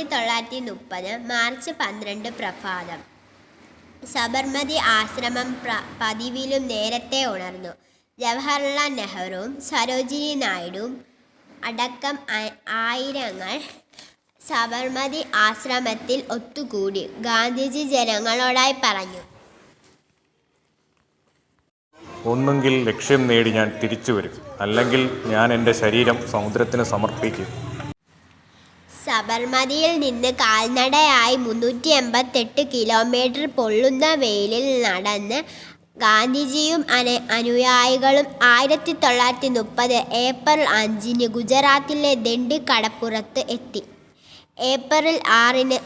1930 March 12 പ്രഭാതം. സബർമതി ആശ്രമം പതിവിലും നേരത്തെ ഉണർന്നു. ജവഹർലാൽ നെഹ്റുവും സരോജിനി നായിഡുവും അടക്കം ആയിരങ്ങൾ സബർമതി ആശ്രമത്തിൽ ഒത്തുകൂടി. ഗാന്ധിജി ജനങ്ങളോടായി പറഞ്ഞു: ഒന്നുകിൽ ലക്ഷ്യം നേടി ഞാൻ തിരിച്ചു വരും, അല്ലെങ്കിൽ ഞാൻ എൻ്റെ ശരീരം സമുദ്രത്തിന് സമർപ്പിക്കും. സബർമതിയിൽ നിന്ന് കാൽനടയായി 388 കിലോമീറ്റർ പൊള്ളുന്ന വെയിലിൽ നടന്ന് ഗാന്ധിജിയും അനുയായികളും 1930 ഏപ്രിൽ 5 ഗുജറാത്തിലെ ദണ്ഡി കടപ്പുറത്ത് എത്തി. ഏപ്രിൽ 6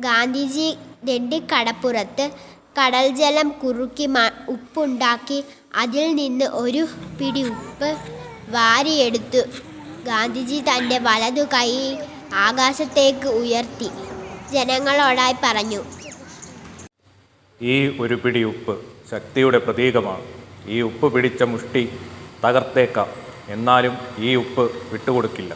ഗാന്ധിജി ദണ്ഡിക്കടപ്പുറത്ത് കടൽജലം കുറുക്കി ഉപ്പുണ്ടാക്കി അതിൽ നിന്ന് ഒരു പിടി ഉപ്പ് വാരിയെടുത്തു. ഗാന്ധിജി തൻ്റെ വലതു കൈ ആകാശത്തേക്ക് ഉയർത്തി ജനങ്ങളോടായി പറഞ്ഞു: ഈ ഒരു പിടി ഉപ്പ് ശക്തിയുടെ പ്രതീകമാണ്. ഈ ഉപ്പ് പിടിച്ച മുഷ്ടി തകർത്തേക്കാം, എന്നാലും ഈ ഉപ്പ് വിട്ടുകൊടുക്കില്ല.